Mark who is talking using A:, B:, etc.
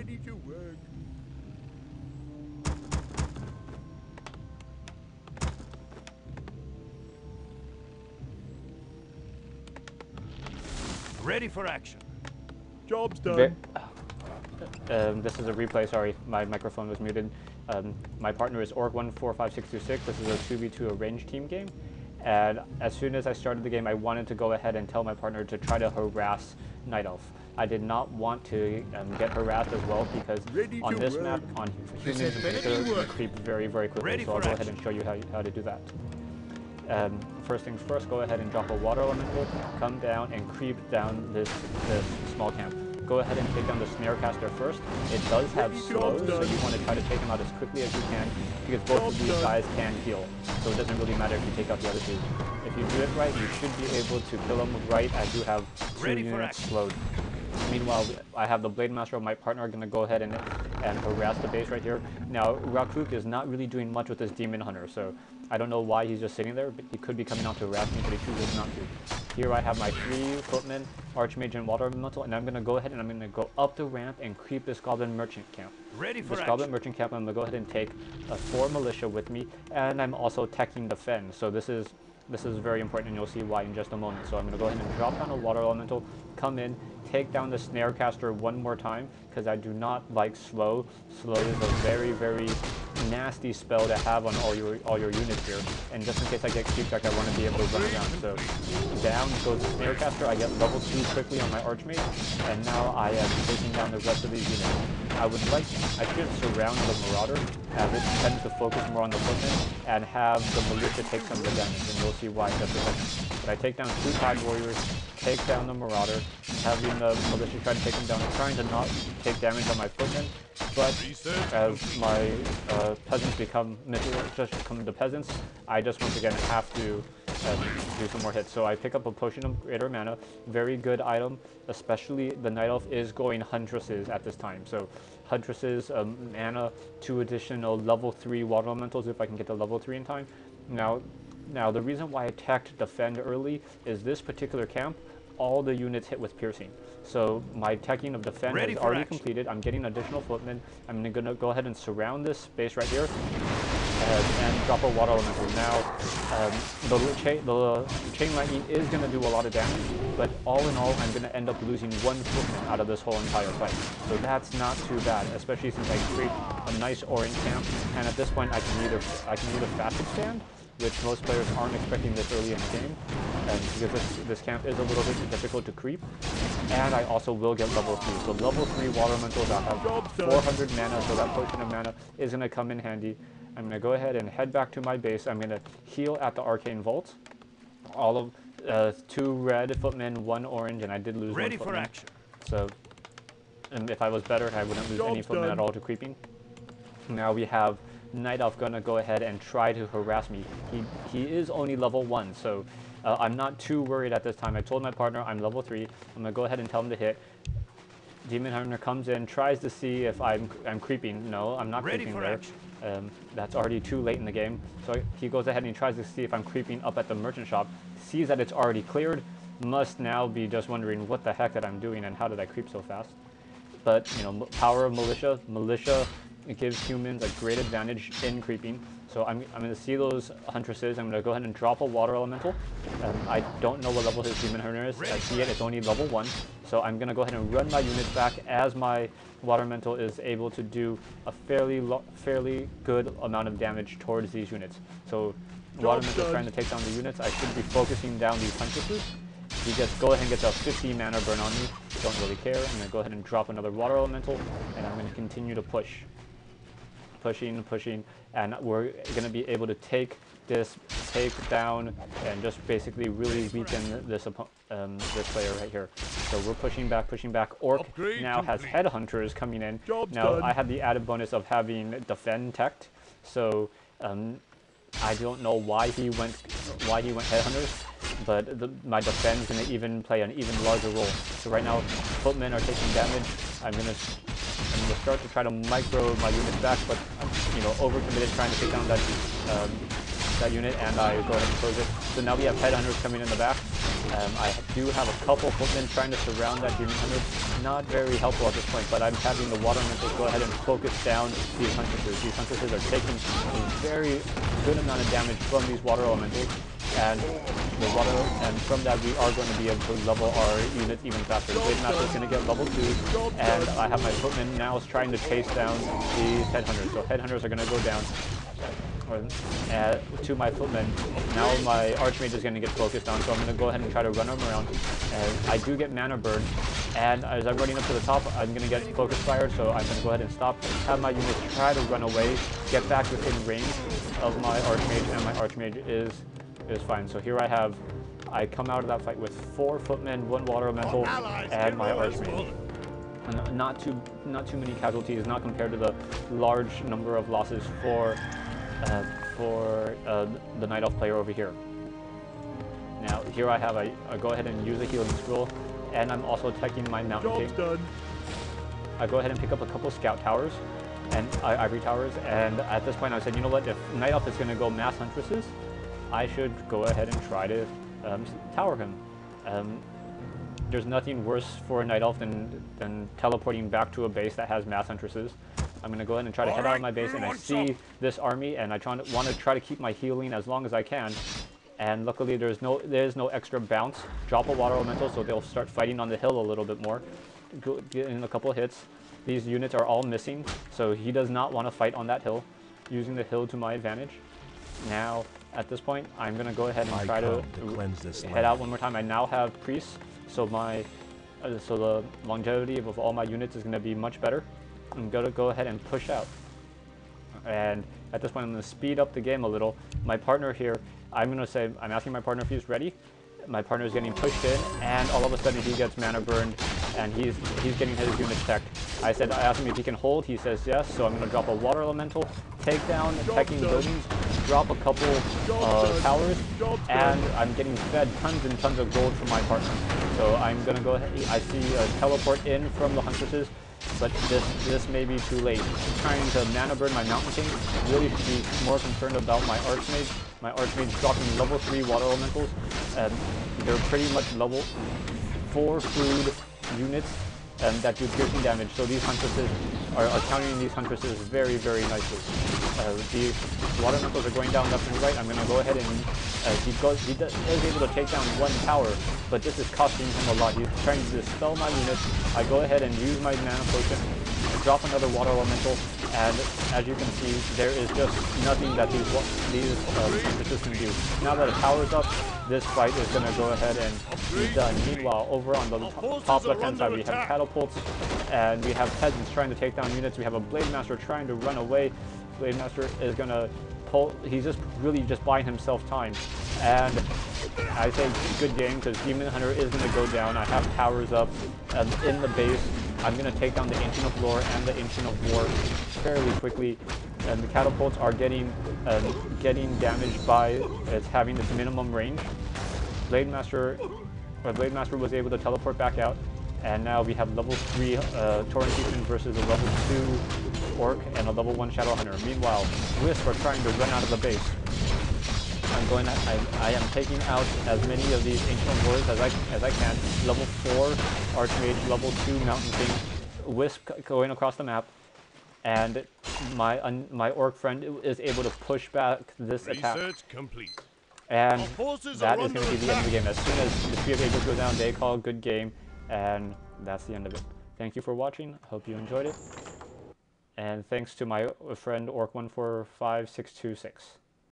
A: Ready to work.
B: Ready for action.
A: Job's done.
C: This is a replay, sorry, my microphone was muted. My partner is Orc145626. This is a 2v2 arranged team game. And as soon as I started the game, I wanted to go ahead and tell my partner to try to harass Night Elf. I did not want to get harassed as well because on this map, on humans in particular, you creep very, very quickly. So I'll go ahead and show you how to do that. First things first, go ahead and drop a water elemental, come down and creep down this small camp. Go ahead and take down the snare caster first. It does have slows, so you want to try to take him out as quickly as you can because both of these guys can heal. So it doesn't really matter if you take out the other two. If you do it right, you should be able to kill him right as you have 2 units slowed. Meanwhile, I have the Blade Master of my partner going to go ahead and harass the base right here. Now, Rakuk is not really doing much with this Demon Hunter, so I don't know why he's just sitting there, but he could be coming out to harass me, but he chooses not to. Here I have my 3 footmen, Archmage, and Water Elemental, and I'm going to go ahead and I'm going to go up the ramp and creep this Goblin Merchant camp. This Goblin Merchant camp, I'm going to go ahead and take 4 Militia with me, and I'm also teching the Fen, so this is very important, and you'll see why in just a moment. So I'm going to go ahead and drop down a Water Elemental, come in, take down the Snare Caster one more time, because I do not like slow. Slow is a very, very nasty spell to have on all your units here. And just in case I get creep back, I want to be able to run around. So down goes the Snare Caster. I get level 2 quickly on my Archmage, and now I am taking down the rest of these units. I should surround the Marauder, as it tends to focus more on the footmen, and have the Militia take some of the damage, and you'll see why in just a second. But I take down 2 Tide Warriors, take down the Marauder, having the Militia try to take him down, trying to not take damage on my footmen, but as my peasants become the peasants, I just once again have to do some more hits. So I pick up a Potion of Greater Mana, very good item, especially the Night Elf is going Huntresses at this time. So Huntresses, mana, 2 additional level 3 Water Elementals if I can get to level 3 in time. Now the reason why I attacked Defend early is this particular camp, all the units hit with Piercing. So my teching of Defend is already completed. I'm getting additional footmen. I'm going to go ahead and surround this space right here and drop a Water Elemental. Now, the Chain Lightning is going to do a lot of damage, but all in all, I'm going to end up losing 1 footman out of this whole entire fight. So that's not too bad, especially since I create a nice orange camp, and at this point I can either fast expand, which most players aren't expecting this early in the game, because this camp is a little bit difficult to creep, and I also will get level 3. So level 3 Water Elementals, I have 400 mana, so that Potion of Mana is going to come in handy. I'm going to go ahead and head back to my base. I'm going to heal at the Arcane Vault. All of 2 red footmen, 1 orange, and I did lose 1 footman. So if I was better, I wouldn't lose any footmen at all to creeping. Now we have Night Elf gonna go ahead and try to harass me. He is only level 1, so I'm not too worried at this time. I told my partner I'm level 3. I'm gonna go ahead and tell him to hit. Demon Hunter comes in, tries to see if I'm creeping. No, I'm not creeping there. That's already too late in the game. So he goes ahead and he tries to see if I'm creeping up at the merchant shop. Sees that it's already cleared. Must now be just wondering what the heck that I'm doing and how did I creep so fast. But, you know, power of Militia. Militia, it gives humans a great advantage in creeping. So I'm going to see those Huntresses. I'm going to go ahead and drop a Water Elemental. I don't know what level his Demon Hunter is. I see it's only level 1. So I'm going to go ahead and run my units back as my Water Elemental is able to do a fairly good amount of damage towards these units. So Water Elemental is trying to take down the units. I should be focusing down these Huntresses. He go ahead and gets a 50 mana burn on me. Don't really care. I'm going to go ahead and drop another Water Elemental, and I'm going to continue to push. Pushing, and we're going to be able to take down and just basically really weaken this player right here. So we're pushing back. Orc now has Headhunters coming in. Now I had the added bonus of having Defend teched, so I don't know why he went Headhunters, but my Defend is going to even play an even larger role. So right now, footmen are taking damage. I'm going to start to try to micro my units back, but I'm, overcommitted trying to take down that unit, and I go ahead and close it. So now we have Headhunters coming in the back. I do have a couple footmen trying to surround that demon hunter. Not very helpful at this point, but I'm having the water elementals go ahead and focus down these huntresses. These huntresses are taking a very good amount of damage from these water elementals, and from that we are going to be able to level our units even faster. The Blade Master is going to get level 2, and I have my footman now is trying to chase down these headhunters. So headhunters are going to go down. To my footmen. Now my archmage is going to get focused on, so I'm going to go ahead and try to run them around. And I do get mana burn, and as I'm running up to the top, I'm going to get focus fired, so I'm going to go ahead and stop, have my units try to run away, get back within range of my archmage, and my archmage is fine. So here I come out of that fight with 4 footmen, 1 water elemental, and my archmage. And not too many casualties, not compared to the large number of losses for the Night Elf player over here. Now here I go ahead and use a healing scroll, and I'm also taking my mountain king. I go ahead and pick up a couple scout towers and ivory towers, and at this point I said, you know what, if Night Elf is going to go mass huntresses, I should go ahead and try to tower him. There's nothing worse for a Night Elf than teleporting back to a base that has mass huntresses. I'm going to go ahead and try to head out of my base, and I see this army, and I want to try to keep my healing as long as I can. And luckily there is no extra bounce. Drop a water elemental, so they'll start fighting on the hill a little bit more. Get in a couple hits. These units are all missing, so he does not want to fight on that hill, using the hill to my advantage. Now, at this point, I'm going to go ahead and try to head out one more time. I now have priests, so the longevity of all my units is going to be much better. I'm going to go ahead and push out. And at this point, I'm going to speed up the game a little. My partner here, I'm asking my partner if he's ready. My partner is getting pushed in, and all of a sudden he gets mana burned, and he's getting his units teched. I asked him if he can hold. He says yes, so I'm going to drop a water elemental, take down attacking buildings, drop a couple towers, and I'm getting fed tons and tons of gold from my partner. So I'm going to go ahead. I see a teleport in from the huntresses, but this may be too late. I'm trying to mana burn my Mountain King. Really should be more concerned about my Archmage. My Archmage dropping level 3 water elementals. They're pretty much level 4 food units that do piercing damage. So these huntresses are countering these huntresses very, very nicely. These water elementals are going down left and right. I'm going to go ahead and he is able to take down 1 tower, but this is costing him a lot. He's trying to dispel my units. I go ahead and use my mana potion, drop another water elemental, and as you can see, there is just nothing that these huntresses can do. Now that a tower's up, this fight is going to go ahead and be done. Meanwhile, over on the top left-hand side, we have catapults, and we have peasants trying to take down units. We have a Blade Master trying to run away. Blade Master is going to pull. He's really just buying himself time. And I say good game, because Demon Hunter is going to go down. I have towers up in the base. I'm going to take down the Ancient of Lore and the Ancient of War fairly quickly. And the catapults are getting damaged by it's having its minimum range. Blade Master was able to teleport back out, and now we have level 3 Torrentian versus a level 2 Orc and a level 1 Shadow Hunter. Meanwhile, Wisp are trying to run out of the base. I am taking out as many of these Ancient Warriors as I can. Level 4 Archmage, level 2 Mountain King, Wisp going across the map, and my Orc friend is able to push back this attack.
A: Complete.
C: And that is going to be the end of the game. As soon as the Tree of Ages goes down, they call good game, and that's the end of it. Thank you for watching. Hope you enjoyed it. And thanks to my friend Orc145626.